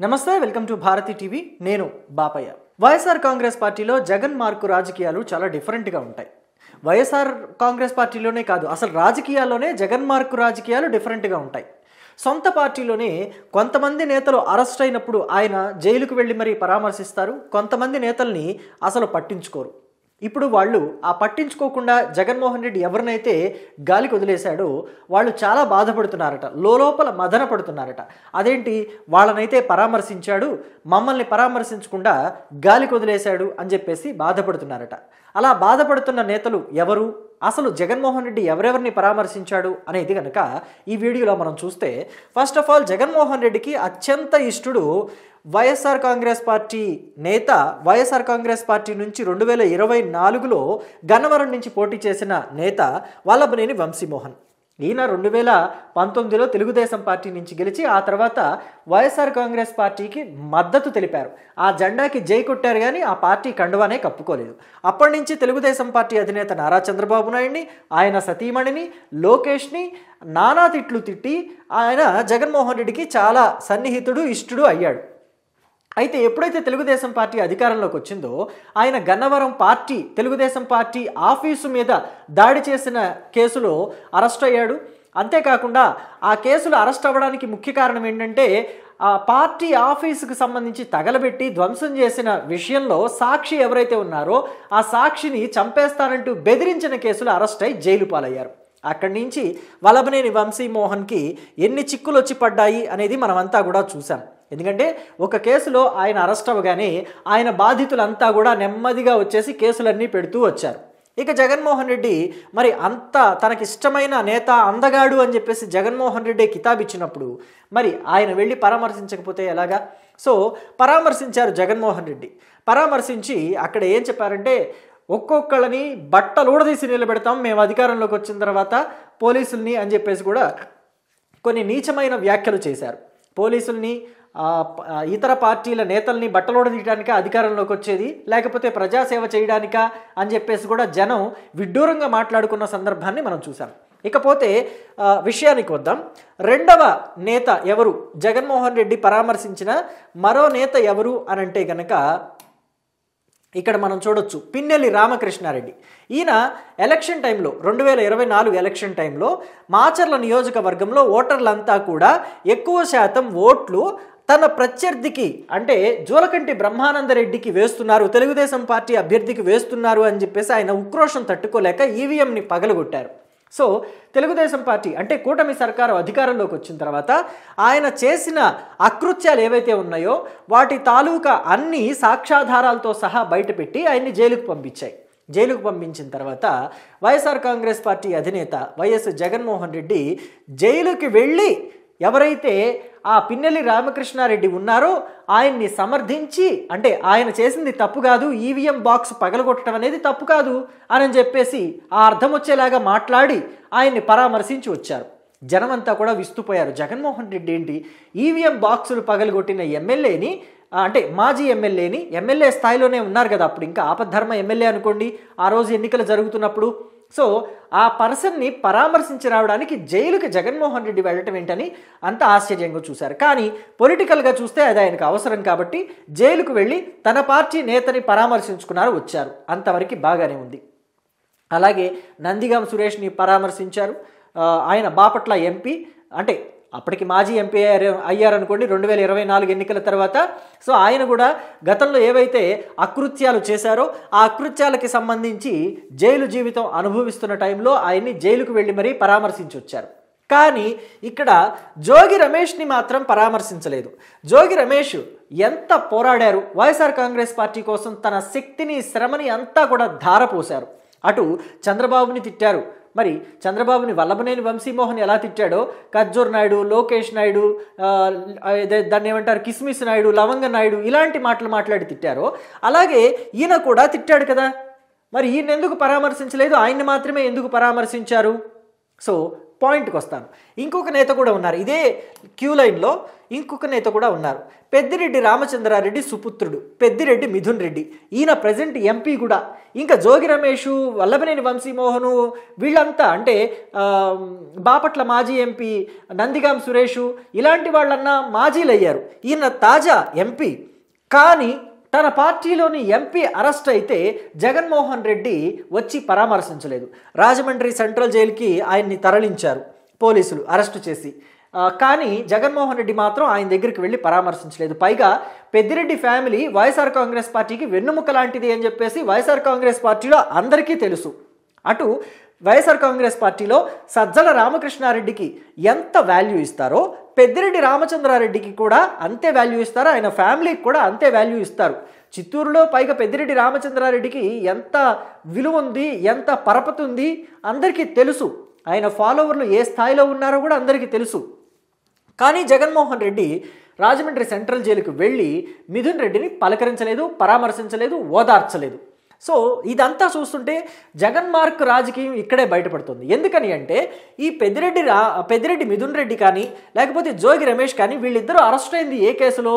నమస్తే, welcome to Bharati TV. నేను బాపయ్య. వైఎస్ఆర్ కాంగ్రెస్ పార్టీలో జగన్ మార్కు రాజకీయాలు చాలా డిఫరెంట్గా ఉంటాయి. వైఎస్ఆర్ కాంగ్రెస్ పార్టీలోనే కాదు, అసలు రాజకీయాల్లోనే జగన్ మార్కు రాజకీయాలు డిఫరెంట్గా ఉంటాయి. సొంత పార్టీలోనే కొంతమంది నేతలు అరెస్ట్ అయినప్పుడు ఆయన జైలుకు వెళ్ళి మరీ పరామర్శిస్తారు. కొంతమంది నేతల్ని అసలు పట్టించుకోరు. ఇప్పుడు వాళ్ళు ఆ పట్టించుకోకుండా జగన్మోహన్ రెడ్డి ఎవరినైతే గాలికి వదిలేశాడో వాళ్ళు చాలా బాధపడుతున్నారట, లోపల మదన పడుతున్నారట. అదేంటి, వాళ్ళనైతే పరామర్శించాడు, మమ్మల్ని పరామర్శించకుండా గాలికి వదిలేశాడు అని చెప్పేసి బాధపడుతున్నారట. అలా బాధపడుతున్న నేతలు ఎవరు, అసలు జగన్మోహన్ రెడ్డి ఎవరెవరిని పరామర్శించాడు అనేది కనుక ఈ వీడియోలో మనం చూస్తే, ఫస్ట్ ఆఫ్ ఆల్ జగన్మోహన్ రెడ్డికి అత్యంత ఇష్టడు వైఎస్ఆర్ కాంగ్రెస్ పార్టీ నేత, వైఎస్ఆర్ కాంగ్రెస్ పార్టీ నుంచి 2024లో గన్నవరం నుంచి పోటీ చేసిన నేత వల్లభనేని వంశీమోహన్. ఈయన 2019లో తెలుగుదేశం పార్టీ నుంచి గెలిచి ఆ తర్వాత వైఎస్ఆర్ కాంగ్రెస్ పార్టీకి మద్దతు తెలిపారు. ఆ జెండాకి జై కొట్టారు, కానీ ఆ పార్టీ కండువానే కప్పుకోలేదు. అప్పటి నుంచి తెలుగుదేశం పార్టీ అధినేత నారా చంద్రబాబు నాయుడిని, ఆయన సతీమణిని లోకేష్ని నానా తిట్లు తిట్టి ఆయన జగన్మోహన్ రెడ్డికి చాలా సన్నిహితుడు, ఇష్టడు అయ్యాడు. అయితే ఎప్పుడైతే తెలుగుదేశం పార్టీ అధికారంలోకి వచ్చిందో ఆయన Gannavaram party, Telugu Desam party office మీద దాడి చేసిన కేసులో అరెస్ట్ అయ్యాడు. అంతేకాకుండా ఆ కేసులో అరెస్ట్ అవ్వడానికి ముఖ్య కారణం ఏంటంటే, ఆ పార్టీ ఆఫీసుకు సంబంధించి తగలబెట్టి ధ్వంసం చేసిన విషయంలో సాక్షి ఎవరైతే ఉన్నారో ఆ సాక్షిని చంపేస్తానంటూ బెదిరించిన కేసులో అరెస్ట్ అయి జైలు పాలయ్యారు. అక్కడి నుంచి వల్లభనేని వంశీమోహన్కి ఎన్ని చిక్కులు వచ్చి పడ్డాయి అనేది మనమంతా కూడా చూసాం. ఎందుకంటే ఒక కేసులో ఆయన అరెస్ట్ అవ్వగానే ఆయన బాధితులంతా కూడా నెమ్మదిగా వచ్చేసి కేసులన్నీ పెడుతూ వచ్చారు. ఇక జగన్మోహన్ రెడ్డి మరి అంత తనకిష్టమైన నేత, అందగాడు అని చెప్పేసి జగన్మోహన్ రెడ్డి కితాబ్ ఇచ్చినప్పుడు మరి ఆయన వెళ్ళి పరామర్శించకపోతే ఎలాగా? సో పరామర్శించారు జగన్మోహన్ రెడ్డి. పరామర్శించి అక్కడ ఏం చెప్పారంటే, ఒక్కొక్కళ్ళని బట్టలూడదీసి నిలబెడతాం మేము అధికారంలోకి వచ్చిన తర్వాత పోలీసుల్ని అని చెప్పేసి కూడా కొన్ని నీచమైన వ్యాఖ్యలు చేశారు. పోలీసుల్ని, ఇతర పార్టీల నేతల్ని బట్టలోడదీయడానిక అధికారంలోకి వచ్చేది, లేకపోతే ప్రజాసేవ చేయడానిక అని చెప్పేసి కూడా జనం విడ్డూరంగా మాట్లాడుకున్న సందర్భాన్ని మనం చూసాం. ఇకపోతే విషయానికి వద్దాం. రెండవ నేత ఎవరు, జగన్మోహన్ రెడ్డి పరామర్శించిన మరో నేత ఎవరు అని అంటే కనుక ఇక్కడ మనం చూడొచ్చు, పిన్నెల్లి రామకృష్ణారెడ్డి. ఈయన ఎలక్షన్ టైంలో 2024 ఎలక్షన్ టైంలో మాచర్ల నియోజకవర్గంలో ఓటర్లంతా కూడా ఎక్కువ శాతం ఓట్లు తన ప్రత్యర్థికి అంటే జూలకంటి బ్రహ్మానందరెడ్డికి వేస్తున్నారు, తెలుగుదేశం పార్టీ అభ్యర్థికి వేస్తున్నారు అని చెప్పేసి ఆయన ఉక్రోషం తట్టుకోలేక ఈవీఎంని పగలగొట్టారు. సో తెలుగుదేశం పార్టీ అంటే కూటమి సర్కారు అధికారంలోకి వచ్చిన తర్వాత ఆయన చేసిన అకృత్యాలు ఏవైతే ఉన్నాయో వాటి తాలూకా అన్ని సాక్ష్యాధారాలతో సహా బయటపెట్టి ఆయన్ని జైలుకు పంపించాయి. జైలుకు పంపించిన తర్వాత వైఎస్ఆర్ కాంగ్రెస్ పార్టీ అధినేత వైఎస్ జగన్మోహన్ రెడ్డి జైలుకి వెళ్ళి ఎవరైతే ఆ పిన్నెల్లి రామకృష్ణారెడ్డి ఉన్నారో ఆయన్ని సమర్థించి, అంటే ఆయన చేసింది తప్పు కాదు, ఈవీఎం బాక్స్ పగలగొట్టడం అనేది తప్పు కాదు అని చెప్పేసి ఆ అర్థం వచ్చేలాగా మాట్లాడి ఆయన్ని పరామర్శించి వచ్చారు. జనమంతా కూడా విస్తుపోయారు. జగన్మోహన్ రెడ్డి ఏంటి ఈవీఎం బాక్సులు పగలగొట్టిన ఎమ్మెల్యేని, అంటే మాజీ ఎమ్మెల్యేని, ఎమ్మెల్యే స్థాయిలోనే ఉన్నారు కదా అప్పుడు, ఇంకా ఆపద్ధర్మ ఎమ్మెల్యే అనుకోండి ఆ రోజు ఎన్నికలు జరుగుతున్నప్పుడు. సో ఆ పర్సన్ని పరామర్శించి రావడానికి జైలుకి జగన్మోహన్ రెడ్డి వెళ్ళటం ఏంటని అంత ఆశ్చర్యంగా చూశారు. కానీ పొలిటికల్గా చూస్తే అది ఆయనకు అవసరం కాబట్టి జైలుకు వెళ్ళి తన పార్టీ నేతని పరామర్శించుకున్నారు, వచ్చారు. అంతవరకు బాగానే ఉంది. అలాగే నందిగాం సురేష్ని పరామర్శించారు. ఆయన బాపట్ల ఎంపీ, అంటే అప్పటికి మాజీ ఎంపీ అయ్యారనుకోండి 2024 ఎన్నికల తర్వాత. సో ఆయన కూడా గతంలో ఏవైతే అకృత్యాలు చేశారో ఆ అకృత్యాలకి సంబంధించి జైలు జీవితం అనుభవిస్తున్న టైంలో ఆయన్ని జైలుకు వెళ్ళి మరీ పరామర్శించి వచ్చారు. కానీ ఇక్కడ జోగి రమేష్ని మాత్రం పరామర్శించలేదు. జోగి రమేష్ ఎంత పోరాడారు, వైఎస్ఆర్ కాంగ్రెస్ పార్టీ కోసం తన శక్తిని, శ్రమని అంతా కూడా ధారపోశారు. అటు చంద్రబాబుని తిట్టారు, మరి చంద్రబాబుని వల్లభనేని వంశీమోహన్ ఎలా తిట్టాడో కజ్జూర్ నాయుడు, లోకేష్ నాయుడు, దాన్ని ఏమంటారు కిస్మిస్ నాయుడు, లవంగ నాయుడు, ఇలాంటి మాటలు మాట్లాడి తిట్టారో అలాగే ఈయన కూడా తిట్టాడు కదా. మరి ఈయన ఎందుకు పరామర్శించలేదు, ఆయన్ని మాత్రమే ఎందుకు పరామర్శించారు? సో పాయింట్కి వస్తాను. ఇంకొక నేత కూడా ఉన్నారు ఇదే క్యూ లైన్లో, ఇంకొక నేత కూడా ఉన్నారు. పెద్దిరెడ్డి రామచంద్రారెడ్డి సుపుత్రుడు పెద్దిరెడ్డి మిథున్ రెడ్డి, ఈయన ప్రజెంట్ ఎంపీ కూడా. ఇంకా జోగి రమేష్, వల్లభనేని వంశీమోహను, వీళ్ళంతా అంటే బాపట్ల మాజీ ఎంపీ నందిగాం సురేష్, ఇలాంటి వాళ్ళన్నా మాజీలు అయ్యారు. ఈయన తాజా ఎంపీ. కానీ తన పార్టీలోని ఎంపీ అరెస్ట్ అయితే జగన్మోహన్ రెడ్డి వచ్చి పరామర్శించలేదు. రాజమండ్రి సెంట్రల్ జైలుకి ఆయన్ని తరలించారు పోలీసులు అరెస్టు చేసి. కానీ జగన్మోహన్ రెడ్డి మాత్రం ఆయన దగ్గరికి వెళ్ళి పరామర్శించలేదు. పైగా పెద్దిరెడ్డి ఫ్యామిలీ వైఎస్ఆర్ కాంగ్రెస్ పార్టీకి వెన్నుముక లాంటిది అని చెప్పేసి వైఎస్ఆర్ కాంగ్రెస్ పార్టీలో అందరికీ తెలుసు. అటు వైఎస్ఆర్ కాంగ్రెస్ పార్టీలో సజ్జల రామకృష్ణారెడ్డికి ఎంత వాల్యూ ఇస్తారో పెద్దిరెడ్డి రామచంద్రారెడ్డికి కూడా అంతే వాల్యూ ఇస్తారు, ఆయన ఫ్యామిలీకి కూడా అంతే వాల్యూ ఇస్తారు. చిత్తూరులో పైగా పెద్దిరెడ్డి రామచంద్రారెడ్డికి ఎంత విలువ ఉంది, ఎంత పరపతి ఉంది అందరికీ తెలుసు. ఆయన ఫాలోవర్లు ఏ స్థాయిలో ఉన్నారో కూడా అందరికీ తెలుసు. కానీ జగన్మోహన్ రెడ్డి రాజమండ్రి సెంట్రల్ జైలుకు వెళ్ళి మిథున్ రెడ్డిని పలకరించలేదు, పరామర్శించలేదు, ఓదార్చలేదు. సో ఇదంతా చూస్తుంటే జగన్ మార్క్ రాజకీయం ఇక్కడే బయటపడుతుంది. ఎందుకని అంటే ఈ పెద్దిరెడ్డి మిథున్ రెడ్డి కానీ లేకపోతే జోగి రమేష్ కానీ వీళ్ళిద్దరూ అరెస్ట్ అయింది ఏ కేసులో?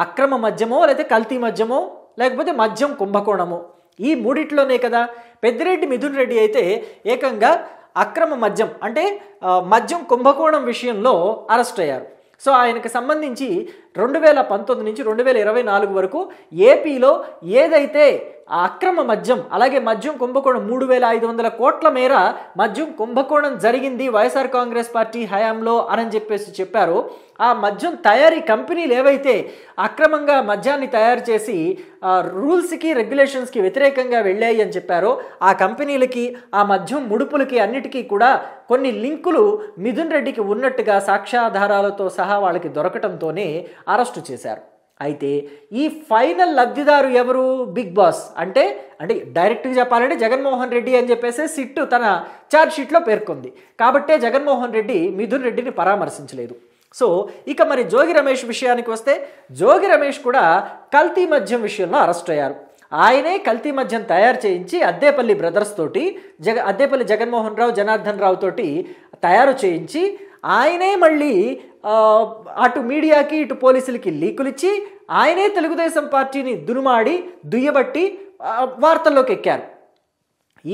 అక్రమ మద్యమో లేకపోతే కల్తీ మద్యమో లేకపోతే మద్యం కుంభకోణమో, ఈ మూడిట్లోనే కదా. పెద్దిరెడ్డి మిథున్ రెడ్డి అయితే ఏకంగా అక్రమ మద్యం అంటే మద్యం కుంభకోణం విషయంలో అరెస్ట్ అయ్యారు. సో ఆయనకు సంబంధించి 2019 నుంచి 2024 వరకు ఏపీలో ఏదైతే ఆ అక్రమ మద్యం అలాగే మద్యం కుంభకోణం 3500 కోట్ల మేర మద్యం కుంభకోణం జరిగింది వైఎస్ఆర్ కాంగ్రెస్ పార్టీ హయాంలో అని చెప్పేసి చెప్పారు. ఆ మద్యం తయారీ కంపెనీలు ఏవైతే అక్రమంగా మద్యాన్ని తయారు చేసి రూల్స్కి రెగ్యులేషన్స్కి వ్యతిరేకంగా వెళ్ళాయి అని చెప్పారో ఆ కంపెనీలకి ఆ మద్యం ముడుపులకి అన్నిటికీ కూడా కొన్ని లింకులు మిథున్ రెడ్డికి ఉన్నట్టుగా సాక్ష్యాధారాలతో సహా వాళ్ళకి దొరకటంతోనే అరెస్టు చేశారు. అయితే ఈ ఫైనల్ లబ్ధిదారు ఎవరు? Bigg Boss. అంటే డైరెక్ట్గా చెప్పాలంటే జగన్మోహన్ రెడ్డి అని చెప్పేసి సిట్టు తన ఛార్జ్ షీట్లో పేర్కొంది. కాబట్టే జగన్మోహన్ రెడ్డి మిథున్ రెడ్డిని పరామర్శించలేదు. సో ఇక మరి జోగి రమేష్ విషయానికి వస్తే జోగి రమేష్ కూడా కల్తీ మద్యం విషయంలో అరెస్ట్ అయ్యారు. ఆయనే కల్తీ మద్యం తయారు చేయించి అద్దేపల్లి బ్రదర్స్ తోటి అద్దేపల్లి జగన్మోహన్ రావు జనార్దన్ రావు తోటి తయారు చేయించి ఆయనే మళ్ళీ అటు మీడియాకి ఇటు పోలీసులకి లీకులు ఇచ్చి ఆయనే తెలుగుదేశం పార్టీని దుయ్యబట్టి వార్తల్లోకి ఎక్కారు.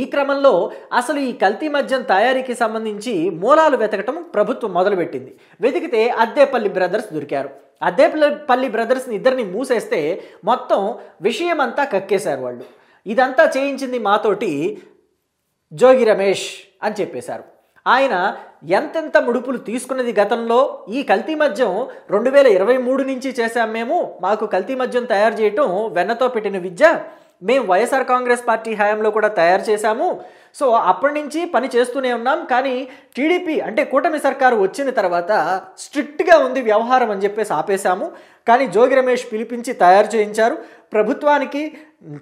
ఈ క్రమంలో అసలు ఈ కల్తీ మద్యం తయారీకి సంబంధించి మూలాలు వెతకటం ప్రభుత్వం మొదలుపెట్టింది. వెతికితే అద్దేపల్లి బ్రదర్స్ దొరికారు. అద్దేపల్లి బ్రదర్స్ని ఇద్దరిని మూసేస్తే మొత్తం విషయం అంతా కక్కేశారు వాళ్ళు. ఇదంతా చేయించింది మాతోటి జోగి రమేష్ అని చెప్పేశారు. ఆయన ఎంతెంత ముడుపులు తీసుకున్నది గతంలో, ఈ కల్తీ మద్యం 2023 నుంచి చేశాం మేము, మాకు కల్తీ మద్యం తయారు చేయటం వెన్నతో పెట్టిన విద్య, మేము వైఎస్ఆర్ కాంగ్రెస్ పార్టీ హయాంలో కూడా తయారు చేశాము. సో అప్పటి నుంచి పని చేస్తూనే ఉన్నాం. కానీ టీడీపీ అంటే కూటమి సర్కారు వచ్చిన తర్వాత స్ట్రిక్ట్గా ఉంది వ్యవహారం అని చెప్పేసి ఆపేశాము. కానీ జోగి రమేష్ పిలిపించి తయారు చేయించారు. ప్రభుత్వానికి,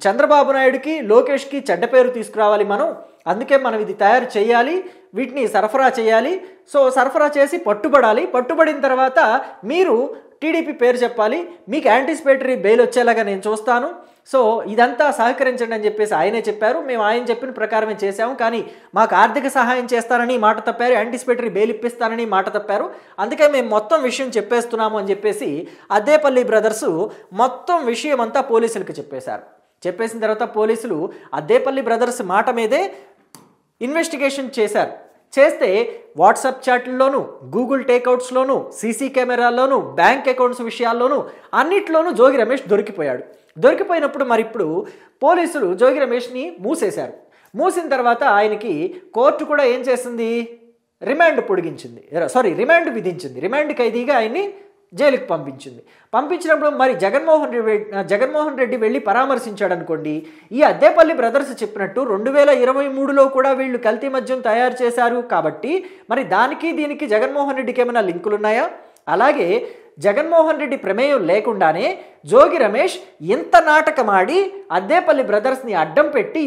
చంద్రబాబు నాయుడుకి, లోకేష్కి చెడ్డ పేరు తీసుకురావాలి మనం, అందుకే మనం ఇది తయారు చేయాలి, వీటిని సరఫరా చేయాలి. సో సరఫరా చేసి పట్టుబడిన తర్వాత మీరు టీడీపీ పేరు చెప్పాలి, మీకు యాంటిసిపేటరీ బెయిల్ వచ్చేలాగా నేను చూస్తాను. సో ఇదంతా సహకరించండి అని చెప్పేసి ఆయనే చెప్పారు. మేము ఆయన చెప్పిన ప్రకారమే చేశాము. కానీ మాకు ఆర్థిక సహాయం చేస్తానని మాట తప్పారు, యాంటిసిపేటరీ బెయిల్ ఇప్పిస్తానని మాట తప్పారు. అందుకే మేము మొత్తం విషయం చెప్పేస్తున్నాము అని చెప్పేసి అద్దేపల్లి బ్రదర్స్ మొత్తం విషయం అంతా పోలీసులకు చెప్పేశారు. చెప్పేసిన తర్వాత పోలీసులు అద్దేపల్లి బ్రదర్స్ మాట మీదే ఇన్వెస్టిగేషన్ చేశారు. చేస్తే వాట్సాప్ చాట్లలోనూ, గూగుల్ టేక్అవుట్స్లోనూ, సీసీ కెమెరాల్లోనూ, బ్యాంక్ అకౌంట్స్ విషయాల్లోనూ అన్నిట్లోనూ జోగి రమేష్ దొరికిపోయాడు. దొరికిపోయినప్పుడు ఇప్పుడు పోలీసులు జోగి రమేష్ని మూసేశారు. మూసిన తర్వాత ఆయనకి కోర్టు కూడా ఏం చేసింది? రిమాండ్ విధించింది. రిమాండ్ ఖైదీగా ఆయన్ని జైలుకి పంపించినప్పుడు మరి జగన్మోహన్ రెడ్డి వెళ్ళి పరామర్శించాడు అనుకోండి. ఈ అద్దేపల్లి బ్రదర్స్ చెప్పినట్టు 2023లో కూడా వీళ్ళు కల్తీ మద్యం తయారు చేశారు కాబట్టి మరి దీనికి జగన్మోహన్ రెడ్డికి ఏమైనా లింకులు ఉన్నాయా? అలాగే జగన్మోహన్ రెడ్డి ప్రమేయం లేకుండానే జోగి రమేష్ ఇంత నాటకమాడి అద్దేపల్లి బ్రదర్స్ని అడ్డం పెట్టి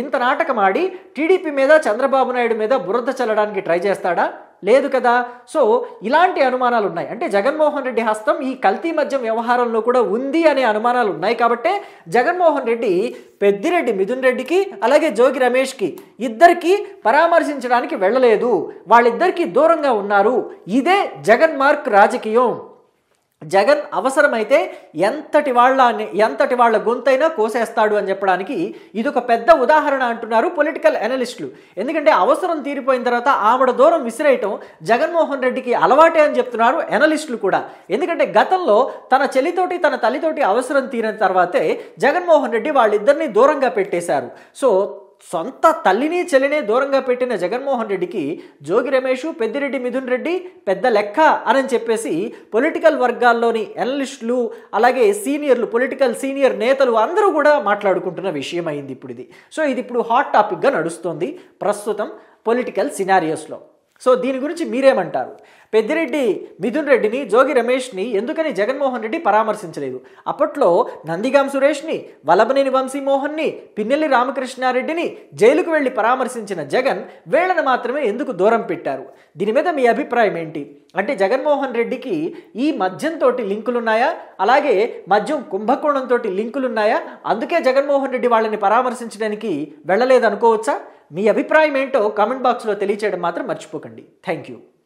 ఇంత నాటకమాడి టీడీపీ మీద, చంద్రబాబు నాయుడు మీద బురద చల్లడానికి ట్రై చేస్తాడా? లేదు కదా. సో ఇలాంటి అనుమానాలు ఉన్నాయి. అంటే జగన్మోహన్ రెడ్డి హస్తం ఈ కల్తీ మద్యం వ్యవహారంలో కూడా ఉంది అనే అనుమానాలు ఉన్నాయి. కాబట్టే జగన్మోహన్ రెడ్డి పెద్దిరెడ్డి మిథున్ రెడ్డికి అలాగే జోగి రమేష్కి ఇద్దరికి పరామర్శించడానికి వెళ్ళలేదు, వాళ్ళిద్దరికీ దూరంగా ఉన్నారు. ఇదే జగన్ మార్క్ రాజకీయం. జగన్ అవసరమైతే ఎంతటి వాళ్ళ గొంతైనా కోసేస్తాడు అని చెప్పడానికి ఇదొక పెద్ద ఉదాహరణ అంటున్నారు పొలిటికల్ అనలిస్టులు. ఎందుకంటే అవసరం తీరిపోయిన తర్వాత ఆవిడ దూరం విసిరేయటం జగన్మోహన్ రెడ్డికి అలవాటే అని చెప్తున్నారు అనలిస్టులు కూడా. ఎందుకంటే గతంలో తన చెల్లితోటి తన తల్లితోటి అవసరం తీరిన తర్వాతే జగన్మోహన్ రెడ్డి వాళ్ళిద్దరినీ దూరంగా పెట్టేశారు. సో సొంత తల్లిని చెల్లిని దూరంగా పెట్టిన జగన్మోహన్ రెడ్డికి జోగి రమేష్ పెద్దిరెడ్డి మిథున్ రెడ్డి పెద్ద లెక్క అని చెప్పేసి పొలిటికల్ వర్గాల్లోని అనలిస్టులు అలాగే సీనియర్లు పొలిటికల్ సీనియర్ నేతలు అందరూ కూడా మాట్లాడుకుంటున్న విషయం అయింది ఇప్పుడు ఇది. సో ఇది ఇప్పుడు హాట్ టాపిక్గా నడుస్తుంది ప్రస్తుతం పొలిటికల్ సినారియోస్లో. సో దీని గురించి మీరేమంటారు? పెద్దిరెడ్డి మిథున్ రెడ్డిని జోగి రమేష్ని ఎందుకని జగన్మోహన్ రెడ్డి పరామర్శించలేదు? అప్పట్లో నందిగాం సురేష్ని, వల్లభనేని వంశీమోహన్ని, పిన్నెల్లి రామకృష్ణారెడ్డిని జైలుకు వెళ్ళి పరామర్శించిన జగన్ వీళ్ళని మాత్రమే ఎందుకు దూరం పెట్టారు? దీని మీద మీ అభిప్రాయం ఏంటి? అంటే జగన్మోహన్ రెడ్డికి ఈ మద్యంతో లింకులున్నాయా, అలాగే మద్యం కుంభకోణంతో లింకులున్నాయా, అందుకే జగన్మోహన్ రెడ్డి వాళ్ళని పరామర్శించడానికి వెళ్ళలేదు అనుకోవచ్చా? మీ అభిప్రాయం ఏంటో కామెంట్ బాక్స్లో తెలియచేయడం మాత్రం మర్చిపోకండి. Thank you.